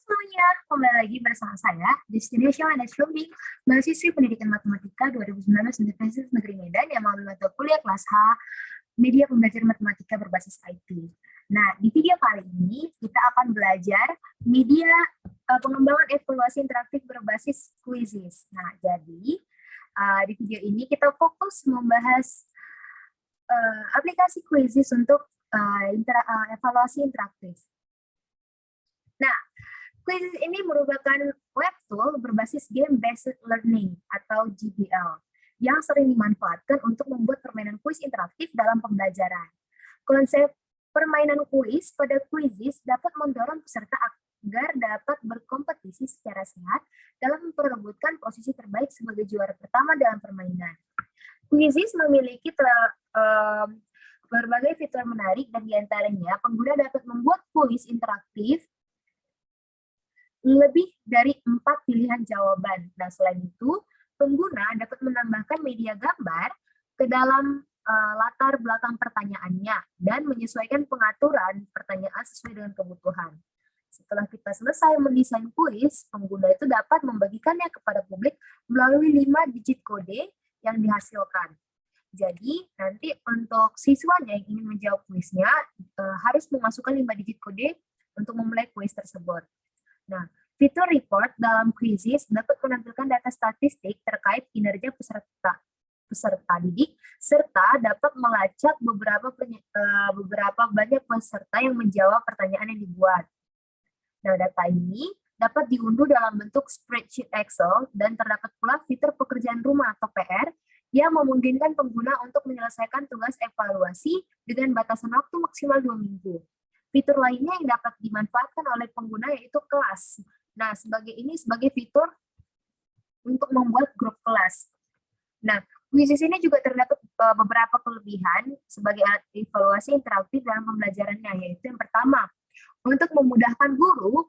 Semuanya, kembali lagi bersama saya, Destination Managed Learning, mahasiswi Pendidikan Matematika 2019 Universitas Negeri Medan yang mengambil mata kuliah kelas H, Media Pembelajaran Matematika berbasis IT. Nah, di video kali ini kita akan belajar media pengembangan evaluasi interaktif berbasis quizzes. Nah, jadi di video ini kita fokus membahas aplikasi quizzes untuk evaluasi interaktif. Nah, quizzes ini merupakan web tool berbasis game-based learning atau GBL yang sering dimanfaatkan untuk membuat permainan kuis interaktif dalam pembelajaran. Konsep permainan kuis pada quizzes dapat mendorong peserta agar dapat berkompetisi secara sehat dalam memperebutkan posisi terbaik sebagai juara pertama dalam permainan. Quizzes memiliki berbagai fitur menarik dan diantaranya pengguna dapat membuat kuis interaktif lebih dari 4 pilihan jawaban. Nah, selain itu, pengguna dapat menambahkan media gambar ke dalam latar belakang pertanyaannya dan menyesuaikan pengaturan pertanyaan sesuai dengan kebutuhan. Setelah kita selesai mendesain kuis, pengguna itu dapat membagikannya kepada publik melalui 5 digit kode yang dihasilkan. Jadi, nanti untuk siswanya yang ingin menjawab kuisnya, harus memasukkan 5 digit kode untuk memulai kuis tersebut. Nah, fitur report dalam quizzes dapat menampilkan data statistik terkait kinerja peserta didik, serta dapat melacak beberapa banyak peserta yang menjawab pertanyaan yang dibuat. Nah, data ini dapat diunduh dalam bentuk spreadsheet Excel dan terdapat pula fitur pekerjaan rumah atau PR yang memungkinkan pengguna untuk menyelesaikan tugas evaluasi dengan batasan waktu maksimal 2 minggu. Fitur lainnya yang dapat dimanfaatkan oleh pengguna yaitu kelas. Nah, sebagai fitur untuk membuat grup kelas. Nah, quizzes ini juga terdapat beberapa kelebihan sebagai alat evaluasi interaktif dalam pembelajarannya, yaitu yang pertama, untuk memudahkan guru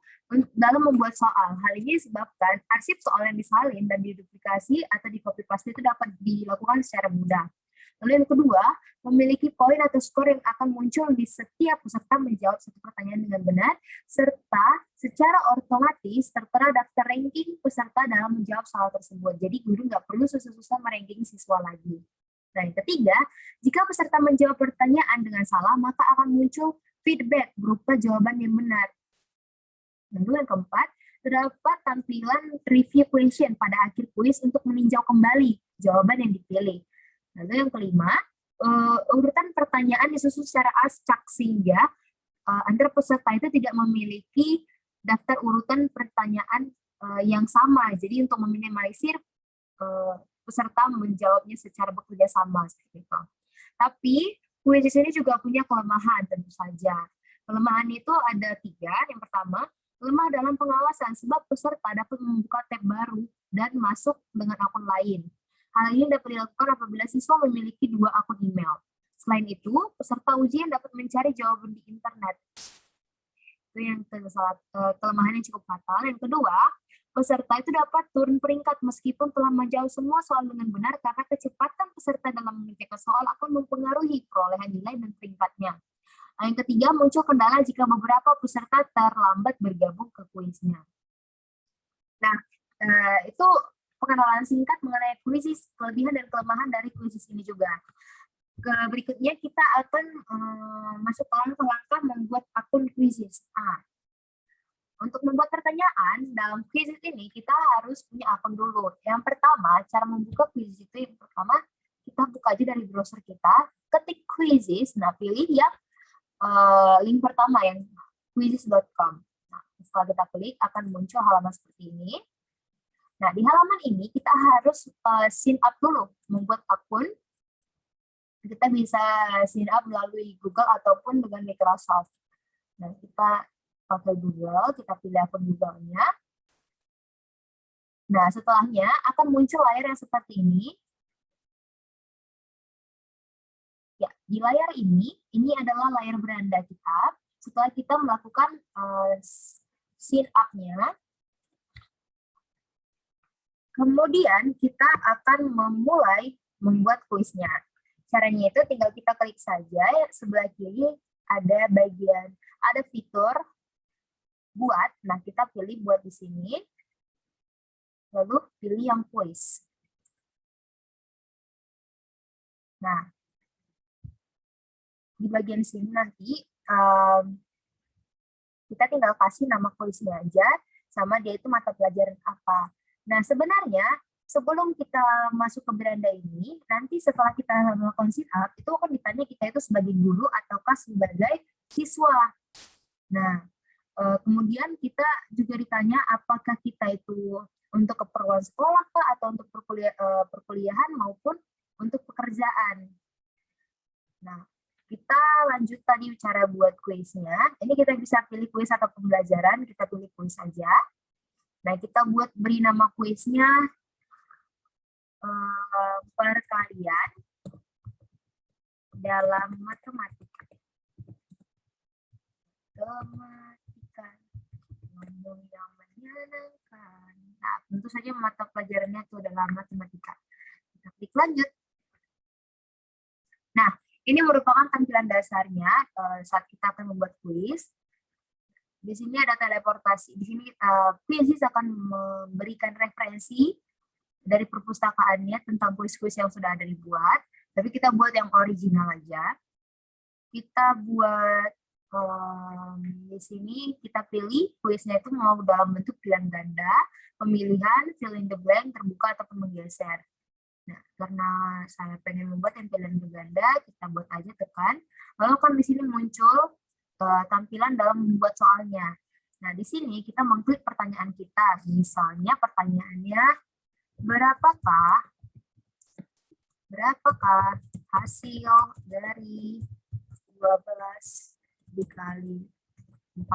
dalam membuat soal. Hal ini disebabkan arsip soal yang disalin dan diduplikasi atau di-copy paste itu dapat dilakukan secara mudah. Lalu yang kedua, memiliki poin atau skor yang akan muncul di setiap peserta menjawab satu pertanyaan dengan benar, serta secara otomatis tertera daftar ranking peserta dalam menjawab soal tersebut. Jadi guru nggak perlu susah-susah meranking siswa lagi. Nah, yang ketiga, jika peserta menjawab pertanyaan dengan salah, maka akan muncul feedback berupa jawaban yang benar. Lalu yang keempat, terdapat tampilan review question pada akhir kuis untuk meninjau kembali jawaban yang dipilih. Lalu yang kelima, urutan pertanyaan disusun secara acak sehingga antara peserta itu tidak memiliki daftar urutan pertanyaan yang sama. Jadi untuk meminimalisir peserta menjawabnya secara bekerja sama seperti itu. Tapi quiz ini juga punya kelemahan tentu saja. Kelemahan itu ada 3. Yang pertama, lemah dalam pengawasan sebab peserta dapat membuka tab baru dan masuk dengan akun lain. Hal ini dapat dilakukan apabila siswa memiliki 2 akun email. Selain itu, peserta ujian dapat mencari jawaban di internet. Itu yang kelemahan yang cukup fatal. Yang kedua, peserta itu dapat turun peringkat meskipun telah menjawab semua soal dengan benar karena kecepatan peserta dalam mengerjakan soal akan mempengaruhi perolehan nilai dan peringkatnya. Yang ketiga, muncul kendala jika beberapa peserta terlambat bergabung ke kuisnya. Nah, itu pengenalan singkat mengenai quizzes, kelebihan dan kelemahan dari quizzes ini juga. Berikutnya kita akan masuk ke langkah-langkah membuat akun quizzes. Untuk membuat pertanyaan dalam quizzes ini kita harus punya akun dulu. Yang pertama, cara membuka quizzes itu yang pertama kita buka aja dari browser kita, ketik quizzes, nah pilih yang link pertama yang quizzes.com. Nah, setelah kita klik akan muncul halaman seperti ini. Nah, di halaman ini kita harus sign up dulu, membuat akun. Kita bisa sign up melalui Google ataupun dengan Microsoft. Nah, kita pakai Google, kita pilih akun Google-nya. Nah, setelahnya akan muncul layar yang seperti ini. Ya, di layar ini adalah layar beranda kita. Setelah kita melakukan sign up-nya, kemudian kita akan memulai membuat kuisnya. Caranya itu tinggal kita klik saja, sebelah kiri ada fitur buat. Nah, kita pilih buat di sini, lalu pilih yang quiz. Nah, di bagian sini nanti kita tinggal kasih nama kuisnya aja, sama dia itu mata pelajaran apa. Nah, sebenarnya sebelum kita masuk ke beranda ini, nanti setelah kita melakukan sit up, itu akan ditanya kita itu sebagai guru ataukah sebagai siswa. Nah, kemudian kita juga ditanya apakah kita itu untuk keperluan sekolah kah, atau untuk perkuliahan maupun untuk pekerjaan. Nah, kita lanjut tadi cara buat kuisnya. Ini kita bisa pilih kuis atau pembelajaran, kita pilih kuis saja. Nah, kita buat beri nama kuisnya perkalian dalam matematika. Matematika, ngomong yang menyenangkan. Nah, tentu saja mata pelajarannya itu adalah matematika. Kita klik lanjut. Nah, ini merupakan tampilan dasarnya saat kita akan membuat kuis. Di sini ada teleportasi. Di sini Quizzes akan memberikan referensi dari perpustakaannya tentang kuis-kuis yang sudah ada dibuat. Tapi kita buat yang original aja. Kita buat di sini kita pilih kuisnya itu mau dalam bentuk pilihan ganda, pemilihan, fill in the blank, terbuka ataupun menggeser. Nah, karena saya pengen membuat yang pilihan ganda, kita buat aja tekan. Lalu kan di sini muncul tampilan dalam membuat soalnya. Nah, di sini kita mengklik pertanyaan kita. Misalnya pertanyaannya, berapakah hasil dari 12 dikali 4?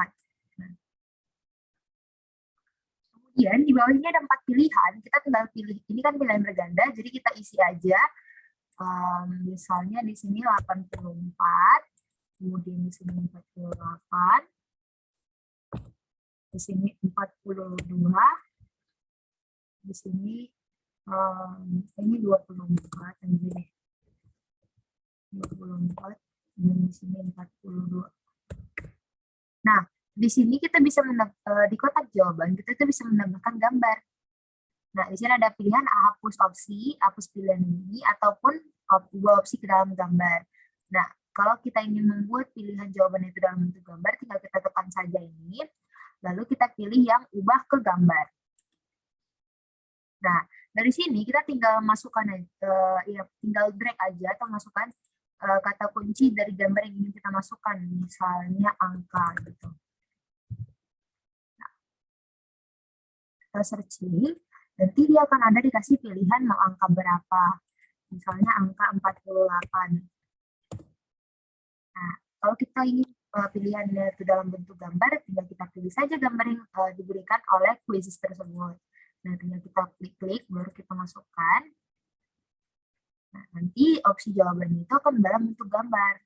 Nah, kemudian di bawahnya ada 4 pilihan, kita tinggal pilih. Ini kan pilihan berganda, jadi kita isi aja. Misalnya di sini 84, kemudian di sini 48, di sini 42, di sini ini 24, ini 24, dan di sini 42. Nah, di sini kita bisa di kotak jawaban kita bisa menambahkan gambar. Nah, di sini ada pilihan hapus opsi, hapus pilihan ini, ataupun ubah opsi ke dalam gambar. Nah, kalau kita ingin membuat pilihan jawaban itu dalam bentuk gambar, tinggal kita tekan saja ini, lalu kita pilih yang ubah ke gambar. Nah, dari sini kita tinggal masukkan, tinggal drag aja atau masukkan kata kunci dari gambar yang ingin kita masukkan, misalnya angka gitu. Nah, kita searching, nanti dia akan ada dikasih pilihan mau angka berapa. Misalnya angka 48. Nah, kalau kita ingin pilihannya itu dalam bentuk gambar, tinggal kita pilih saja gambar yang diberikan oleh quizzes tersebut. Nah, tinggal kita klik-klik, baru kita masukkan. Nah, nanti opsi jawabannya itu akan dalam bentuk gambar.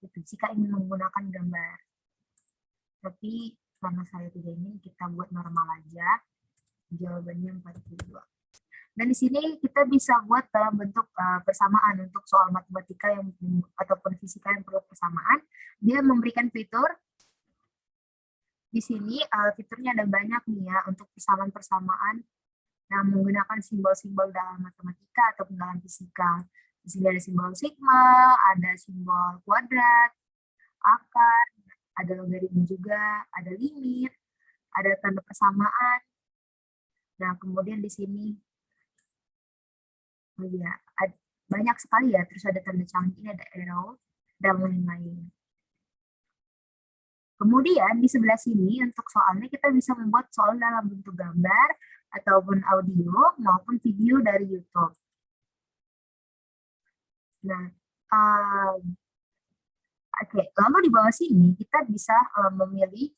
Jika ingin menggunakan gambar. Tapi karena saya tidak ingin, kita buat normal aja. Jawabannya 42. Dan di sini kita bisa buat dalam bentuk persamaan untuk soal matematika yang ataupun fisika yang perlu persamaan. Dia memberikan fitur. Di sini fiturnya ada banyak nih ya untuk persamaan-persamaan yang menggunakan simbol-simbol dalam matematika ataupun dalam fisika. Di sini ada simbol sigma, ada simbol kuadrat, akar, ada logaritma juga, ada limit, ada tanda persamaan. Nah, kemudian di sini banyak sekali ya, terus ada tanda canggih, ada arrow, dan lain-lain. Kemudian di sebelah sini untuk soalnya kita bisa membuat soal dalam bentuk gambar ataupun audio maupun video dari YouTube. Nah, oke, lalu di bawah sini kita bisa memilih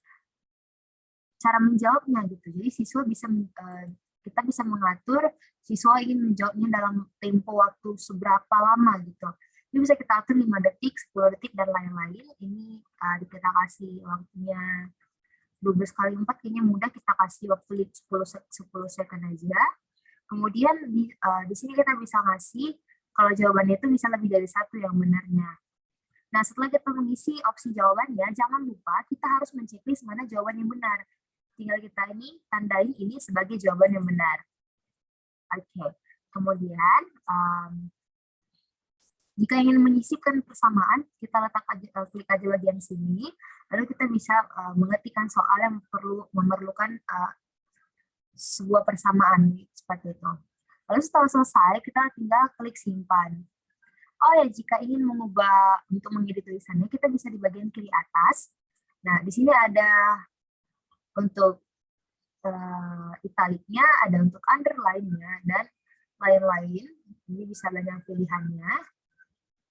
cara menjawabnya gitu. Jadi siswa bisa kita bisa mengatur siswa ingin menjawabnya dalam tempo waktu seberapa lama gitu. Ini bisa kita atur 5 detik, 10 detik, dan lain-lain. Ini kita kasih waktunya 12 kali 4, kayaknya mudah, kita kasih waktu 10 second aja. Kemudian di sini kita bisa ngasih, kalau jawabannya itu bisa lebih dari 1 yang benarnya. Nah, setelah kita mengisi opsi jawabannya, jangan lupa kita harus menceklis mana jawaban yang benar. Tinggal kita ini tandain ini sebagai jawaban yang benar. Oke, kemudian jika ingin menyisipkan persamaan, kita klik aja bagian sini, lalu kita bisa mengetikkan soal yang memerlukan sebuah persamaan seperti itu. Lalu setelah selesai, kita tinggal klik simpan. Oh ya, jika ingin mengubah untuk mengedit tulisannya, kita bisa di bagian kiri atas. Nah, di sini ada untuk italiknya, ada untuk underline-nya, dan lain-lain. Ini bisa banyak pilihannya.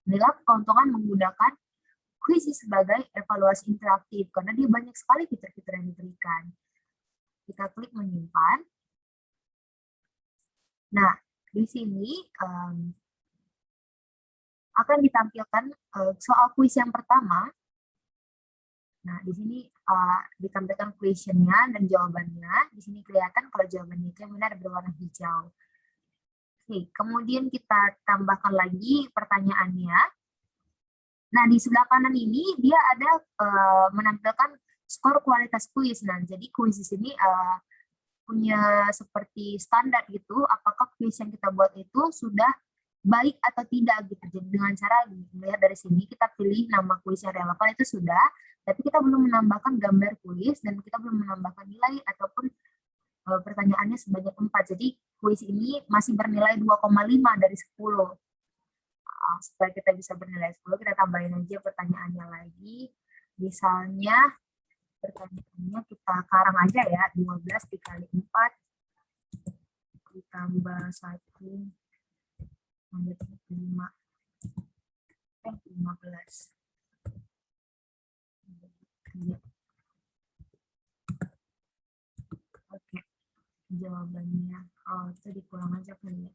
Inilah keuntungan menggunakan kuis sebagai evaluasi interaktif, karena dia banyak sekali fitur-fitur yang diberikan. Kita klik menyimpan. Nah, di sini akan ditampilkan soal kuis yang pertama. Nah, di sini ditampilkan questionnya dan jawabannya. Di sini kelihatan kalau jawabannya itu yang benar berwarna hijau. Oke, kemudian kita tambahkan lagi pertanyaannya. Nah, di sebelah kanan ini dia ada menampilkan skor kualitas kuis. Nah, jadi kuis di sini punya seperti standar gitu, apakah kuis yang kita buat itu sudah baik atau tidak gitu. Jadi dengan cara melihat dari sini kita pilih nama kuis yang relevan itu sudah, tapi kita belum menambahkan gambar kuis dan kita belum menambahkan nilai ataupun pertanyaannya sebanyak 4. Jadi kuis ini masih bernilai 2,5 dari 10. Supaya kita bisa bernilai 10, kita tambahin aja pertanyaannya lagi. Misalnya pertanyaannya kita karang aja ya, 12 dikali 4 ditambah 1 menjadi 15. Oke, jawabannya itu dikurang aja kali ya.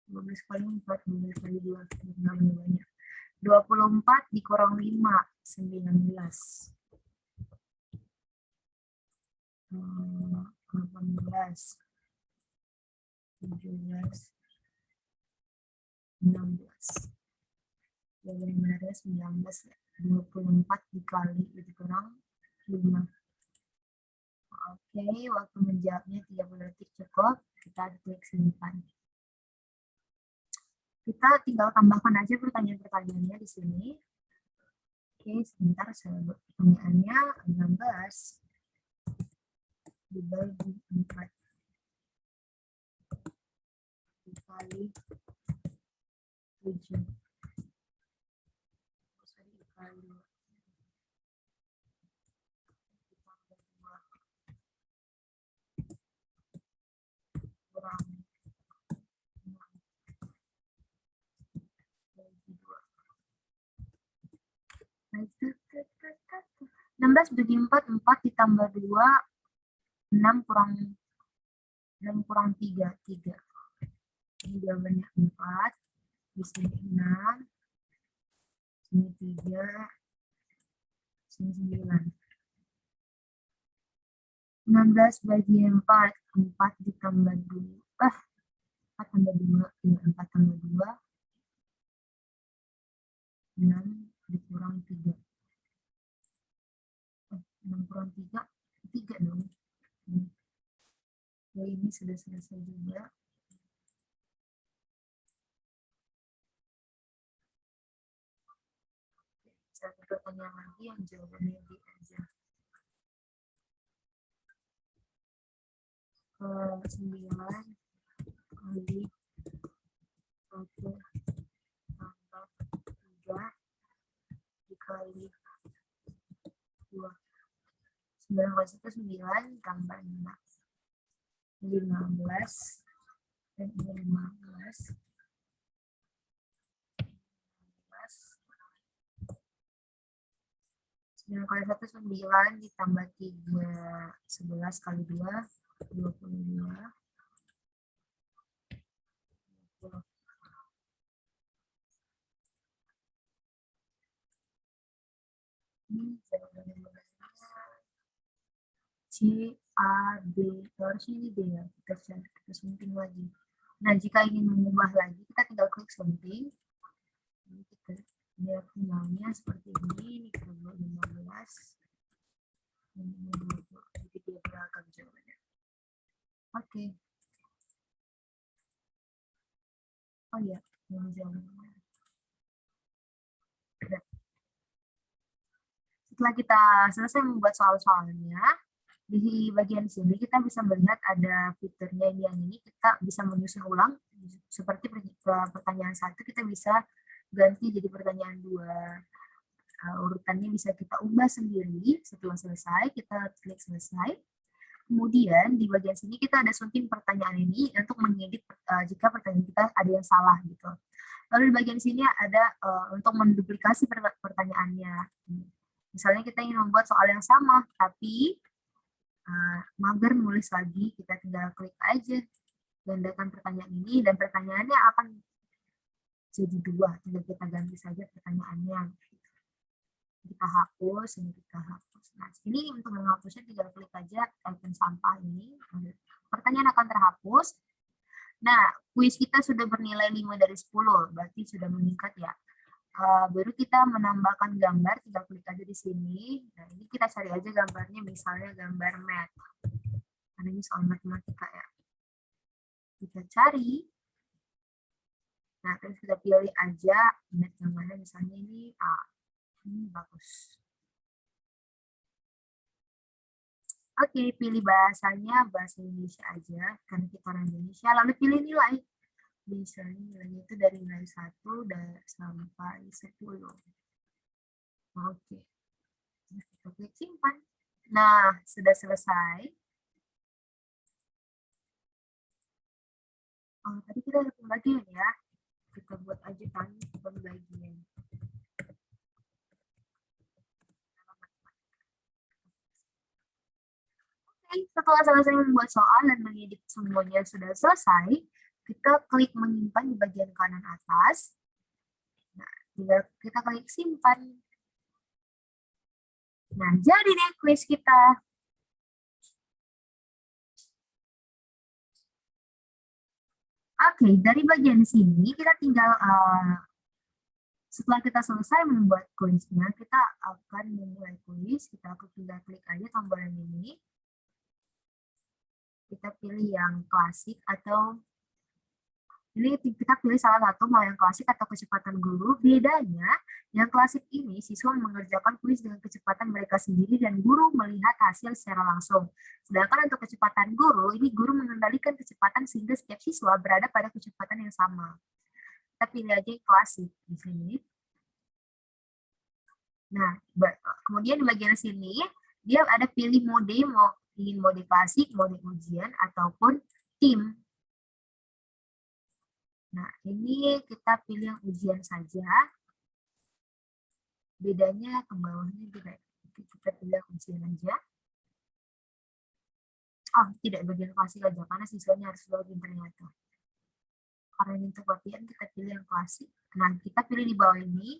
12 kali 4, 12 kali 2, banyak. 24 dikurang 5, 19. 18, 17, 16. Jawaban yang benarnya 19. 24 dikali dikurang 5. Oke, waktu menjawabnya 30 detik cukup. Kita klik simpan. Kita tinggal tambahkan aja pertanyaan-pertanyaannya di sini. Oke, sebentar saya buat pertanyaannya. 16 dibagi 4 dikali 7 dikali kurang 16 bagi 4, 4 ditambah 2, 6 kurang 3, 3. Ini jawabannya 4, di sini 6, sini 3, sini 9. 16 bagi 4, 4 ditambah 2, 4 tambah 2, 4 tambah 2, 6 dikurang 3. 6 kurang 3, 3 dong. Ya, ini sudah selesai juga. Satu pertanyaan lagi yang jawabannya D aja. 9 kali 1 tambah 3 dikali 2. 9 kali 1, 9 tambah 5. 15. Dan ini 15. 9 kali 1, 9 ditambah 3, 11 kali 2, 22. Ini jawabannya C, A, D. Harusnya ini D ya. Kita sunting lagi. Nah, jika ingin mengubah lagi, kita tinggal klik sunting. kita lihat finalnya seperti ini, kita buat 15. Jadi dia beragam jawabannya. Oke. Oh iya, yang jawabannya. Setelah kita selesai membuat soal-soalnya, di bagian sini kita bisa melihat ada fiturnya yang ini kita bisa menyusun ulang seperti pertanyaan 1 kita bisa ganti jadi pertanyaan 2. Urutannya bisa kita ubah sendiri. Setelah selesai kita klik selesai. Kemudian di bagian sini kita ada sunting pertanyaan ini untuk mengedit jika pertanyaan kita ada yang salah gitu. Lalu di bagian sini ada untuk menduplikasi pertanyaannya. Misalnya kita ingin membuat soal yang sama tapi mager nulis lagi, kita tinggal klik aja gandakan pertanyaan ini dan pertanyaannya akan jadi 2, tinggal kita ganti saja pertanyaannya. Kita hapus, ini kita hapus. Nah, ini untuk menghapusnya tinggal klik aja icon sampah ini, pertanyaan akan terhapus. Nah, kuis kita sudah bernilai 5 dari 10, berarti sudah meningkat ya. Baru kita menambahkan gambar, tinggal klik aja di sini. Nah, ini kita cari aja gambarnya, misalnya gambar math. Karena ini soal matematika ya. Kita cari. Nah, terus kita pilih aja math yang mana, misalnya ini A. Ini bagus. Oke, pilih bahasanya bahasa Indonesia aja, karena kita orang Indonesia. Lalu pilih nilai. Misalnya nilainya itu dari nilai 1 sampai 10. Oke. Kita klik simpan. Nah, sudah selesai. Tadi kita ada pembagian ya. Kita buat aja kan pembagian. Oke, setelah selesai membuat soal dan mengedit semuanya sudah selesai, kita klik menyimpan di bagian kanan atas. Nah, tinggal kita klik simpan. Nah, jadi deh kuis kita. Oke, dari bagian sini kita tinggal setelah kita selesai membuat kuisnya, kita akan memulai kuis. Kita tinggal klik aja tombol yang ini. Kita pilih yang klasik atau ini kita pilih salah satu, mau yang klasik atau kecepatan guru. Bedanya, yang klasik ini siswa mengerjakan kuis dengan kecepatan mereka sendiri dan guru melihat hasil secara langsung. Sedangkan untuk kecepatan guru, ini guru mengendalikan kecepatan sehingga setiap siswa berada pada kecepatan yang sama. Kita pilih aja yang klasik di sini. Nah, kemudian di bagian sini, dia ada pilih mode, mau ingin mode klasik, mode ujian, ataupun tim. Nah, ini kita pilih yang ujian saja. Bedanya ke bawahnya juga. Kita pilih yang ujian aja. Oh, tidak bagian klasik aja, karena siswanya harus login ternyata. Karena ini untuk latihan, kita pilih yang klasik. Nah, kita pilih di bawah ini,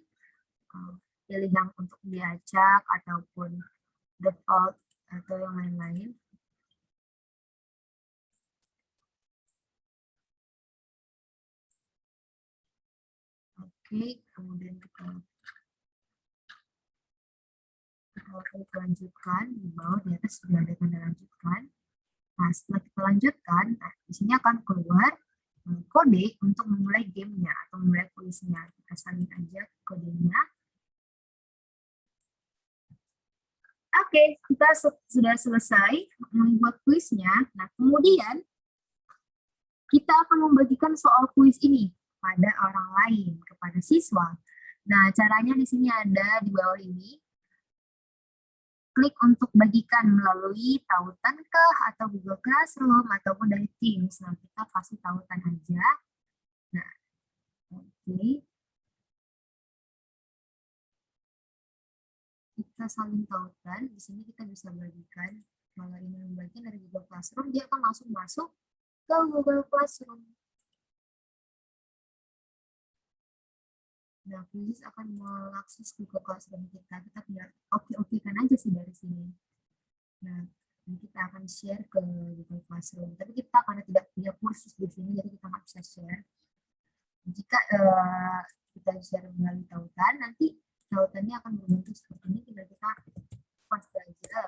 pilih yang untuk diacak, ataupun default, atau yang lain-lain. Oke, kemudian kita lanjutkan. Di bawah, di atas sudah ada tanda lanjutkan. Nah, setelah kita lanjutkan, nah, di sini akan keluar kode untuk memulai gamenya atau memulai kuisnya. Kita salin aja kodenya. Oke, kita sudah selesai membuat kuisnya. Nah, kemudian kita akan membagikan soal kuis ini pada orang lain, kepada siswa. Nah, caranya di sini ada di bawah ini. Klik untuk bagikan melalui tautan kah atau Google Classroom ataupun dari Teams. Nah, kita kasih tautan aja. Nah, oke. Kita salin tautan. Di sini kita bisa bagikan. Kalau ini membagikan dari Google Classroom, dia akan langsung masuk ke Google Classroom. Nah, Quiz akan mengakses Google Classroom kita. Kita tinggal oke kan aja sih dari sini. Nah, ini kita akan share ke Google Classroom. Tapi kita karena tidak punya kursus di sini, jadi kita nggak bisa share. Jika kita share melalui tautan, nanti tautannya akan berbentuk seperti ini, tinggal kita paste aja.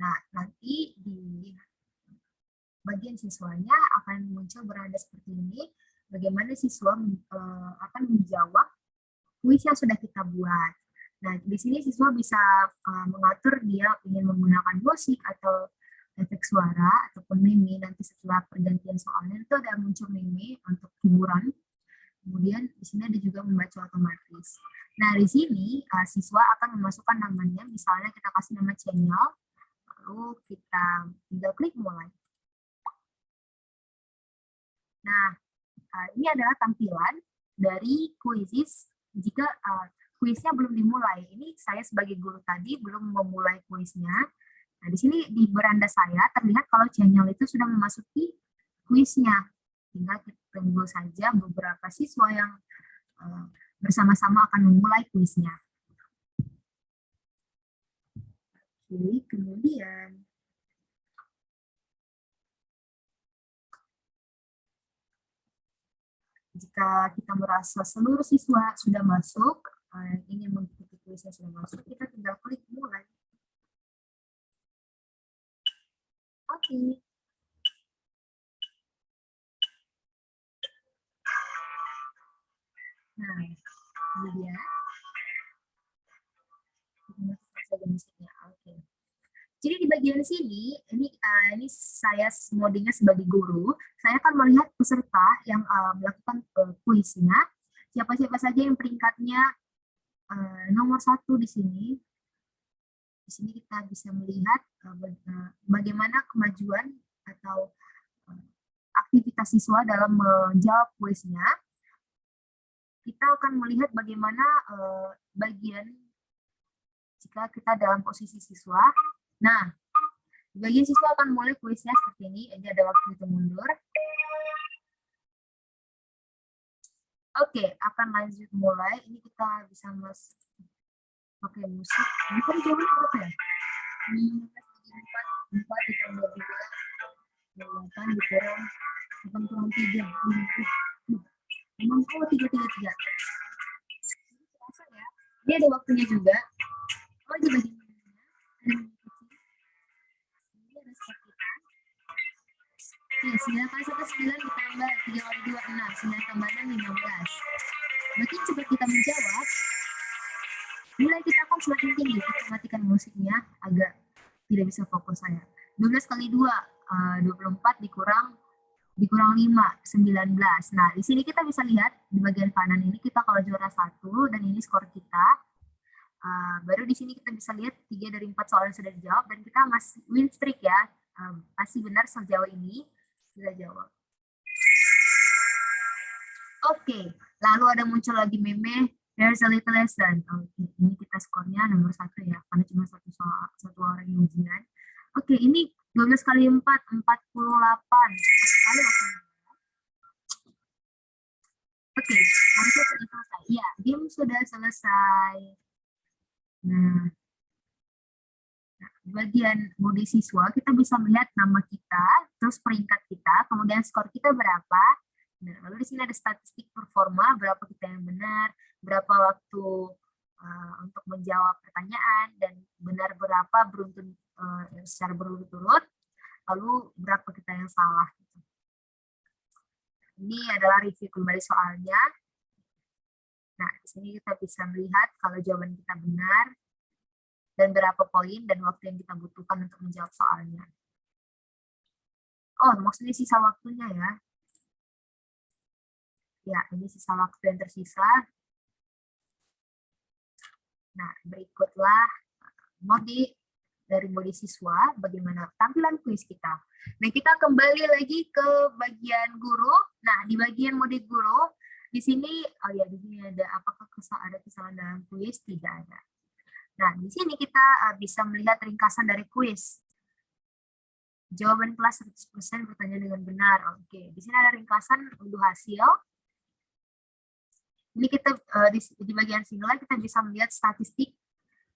Nah, nanti di bagian siswanya akan muncul berada seperti ini, bagaimana siswa akan menjawab kuis yang sudah kita buat. Nah, di sini siswa bisa mengatur dia ingin menggunakan musik atau efek suara ataupun meme. Nanti setelah pergantian soalnya itu ada muncul meme untuk hiburan. Kemudian di sini ada juga membaca otomatis. Nah, di sini siswa akan memasukkan namanya, misalnya kita kasih nama channel, lalu kita tinggal klik mulai. Nah, ini adalah tampilan dari kuisis jika kuisnya belum dimulai. Ini saya sebagai guru tadi belum memulai kuisnya. Nah, di sini di beranda saya terlihat kalau channel itu sudah memasuki kuisnya. Tinggal kita tunggu saja beberapa siswa yang bersama-sama akan memulai kuisnya. Oke, kemudian jika kita merasa seluruh siswa sudah masuk, ingin mengikuti kuisnya sudah masuk, kita tinggal klik mulai. Oke. Nah, ini dia. Oke. Jadi di bagian sini, ini saya modingnya sebagai guru, saya akan melihat peserta yang melakukan kuisnya, siapa-siapa saja yang peringkatnya nomor 1 di sini. Di sini kita bisa melihat bagaimana kemajuan atau aktivitas siswa dalam menjawab kuisnya. Kita akan melihat bagaimana bagian jika kita dalam posisi siswa. Nah, bagian siswa akan mulai kuisnya seperti ini. Ini ada waktu itu mundur. Oke, akan lanjut mulai. Ini kita bisa pakai musik. Ini kan jawabannya berapa ya? 4 ditambah 2, 8 dikurang 8 kurang 3. 3. Ini ada waktunya juga. Oh, di bagian ini ada step kita. Ya, 9 kali 1 9 ditambah 3 kali 2 6. 9 tambah 6 15. Makin cepat kita menjawab, nilai kita akan semakin tinggi. Kita matikan musiknya, agak tidak bisa fokus saya. 12 kali 2 24 dikurang 5 19. Nah, di sini kita bisa lihat di bagian kanan ini kita kalau juara 1 dan ini skor kita. Baru di sini kita bisa lihat 3 dari 4 soal yang sudah dijawab dan kita masih win streak ya. Masih benar sejauh ini sudah jawab. Oke, lalu ada muncul lagi meme, there's a little lesson. Oke, ini kita skornya nomor 1 ya, karena cuma satu orang yang ujian. Oke, ini 12 kali 4, 48. Cepat sekali waktunya. Oke, harusnya sudah selesai. Iya, game sudah selesai. Nah, bagian bodi siswa, kita bisa melihat nama kita, terus peringkat kita, kemudian skor kita berapa. Nah, lalu di sini ada statistik performa, berapa kita yang benar, berapa waktu untuk menjawab pertanyaan, dan benar berapa beruntun secara berurut-urut, lalu berapa kita yang salah. Ini adalah review kembali soalnya. Nah, di sini kita bisa melihat kalau jawaban kita benar, dan berapa poin dan waktu yang kita butuhkan untuk menjawab soalnya. Oh, maksudnya sisa waktunya ya. Ya, ini sisa waktu yang tersisa. Nah, berikutlah mode dari mode siswa, bagaimana tampilan kuis kita. Nah, kita kembali lagi ke bagian guru. Nah, di bagian mode guru, di sini, oh ya, di sini ada apakah ada kesalahan dalam kuis? Tidak ada. Nah, di sini kita bisa melihat ringkasan dari kuis. Jawaban kelas 100% bertanya dengan benar. Oke, di sini ada ringkasan untuk hasil. Ini kita di bagian sinilah kita bisa melihat statistik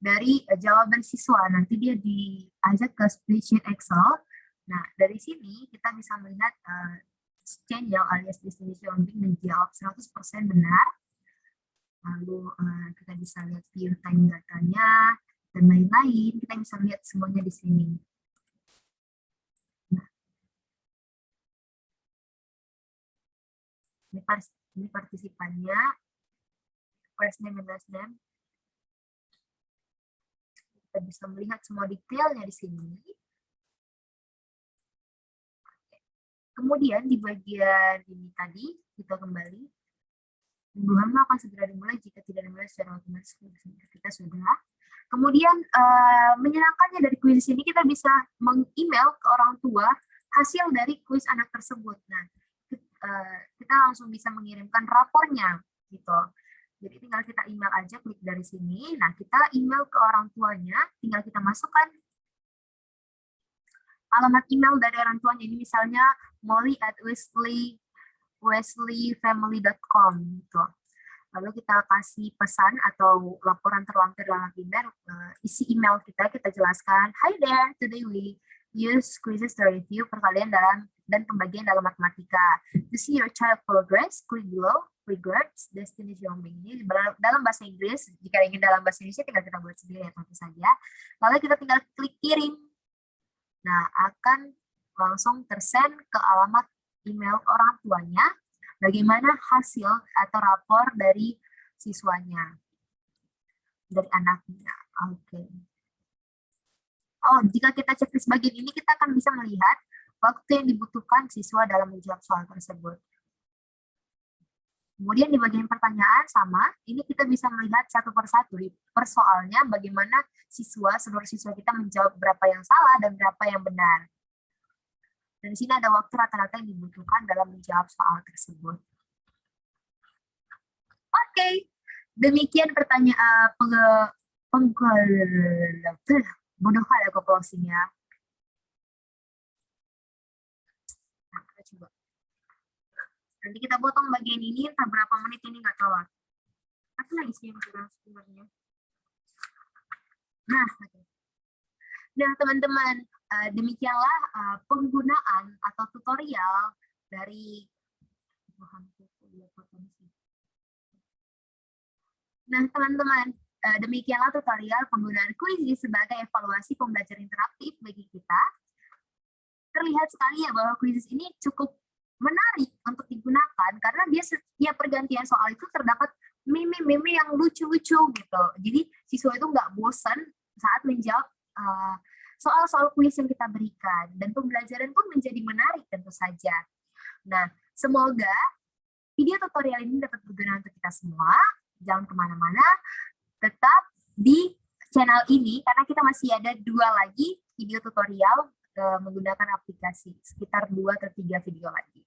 dari jawaban siswa. Nanti dia diajak ke spreadsheet Excel. Nah, dari sini kita bisa melihat channel alias destination hopping menjawab 100% benar. Lalu kita bisa lihat view time datanya dan lain-lain. Kita bisa lihat semuanya di sini. Nah, ini partisipannya, first name and last name. Kita bisa melihat semua detailnya di sini. Kemudian di bagian ini tadi, kita kembali. Unduhan akan segera dimulai jika tidak dimulai secara otomatis. Kita sudah. Kemudian menyenangkannya dari kuis ini kita bisa meng-email ke orang tua hasil dari kuis anak tersebut. Nah, kita langsung bisa mengirimkan rapornya gitu. Jadi tinggal kita email aja, klik dari sini. Nah, kita email ke orang tuanya, tinggal kita masukkan alamat email dari orang tuanya. Ini misalnya molly@wesleyfamily.com gitu. Lalu kita kasih pesan atau laporan terlampir dalam email, isi email kita jelaskan, hi there, today we use quizzes to review perkalian dan pembagian dalam matematika. To see your child progress, click below, regards, destination hopping. Ini dalam bahasa Inggris, jika ingin dalam bahasa Indonesia tinggal kita buat sendiri ya tentu saja. Lalu kita tinggal klik kirim. Nah, akan langsung tersend ke alamat email orang tuanya, bagaimana hasil atau rapor dari siswanya, dari anaknya. Oke. Oh, jika kita checklist bagian ini, kita akan bisa melihat waktu yang dibutuhkan siswa dalam menjawab soal tersebut. Kemudian di bagian pertanyaan sama, ini kita bisa melihat satu persatu per soalnya bagaimana seluruh siswa kita menjawab berapa yang salah dan berapa yang benar. Dan di sini ada waktu rata-rata yang dibutuhkan dalam menjawab soal tersebut. Oke, demikian pertanyaan bodoh kali aku closing-nya. Nah, kita coba. Nanti kita potong bagian ini, entah berapa menit ini nggak tahu. Apa lagi sih yang kurang sebenarnya? Nah, teman-teman, demikianlah penggunaan atau tutorial dari teman-teman, demikianlah tutorial penggunaan kuis sebagai evaluasi pembelajaran interaktif bagi kita. Terlihat sekali ya bahwa kuis ini cukup menarik untuk digunakan karena dia setiap pergantian soal itu terdapat meme-meme yang lucu-lucu gitu. Jadi siswa itu nggak bosan saat menjawab soal-soal kuis yang kita berikan, dan pembelajaran pun menjadi menarik tentu saja. Nah, semoga video tutorial ini dapat berguna untuk kita semua. Jangan kemana-mana, tetap di channel ini karena kita masih ada 2 lagi video tutorial menggunakan aplikasi, sekitar 2 atau 3 video lagi.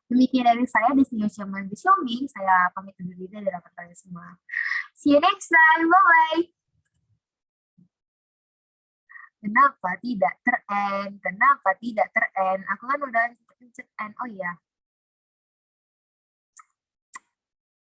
Demikian dari saya, Destination Xiaomi. Saya pamit undur diri dari kalian semua. See you next time, bye-bye. Kenapa tidak ter-end? Kenapa tidak ter-end? Aku kan udah pencet end. Oh iya.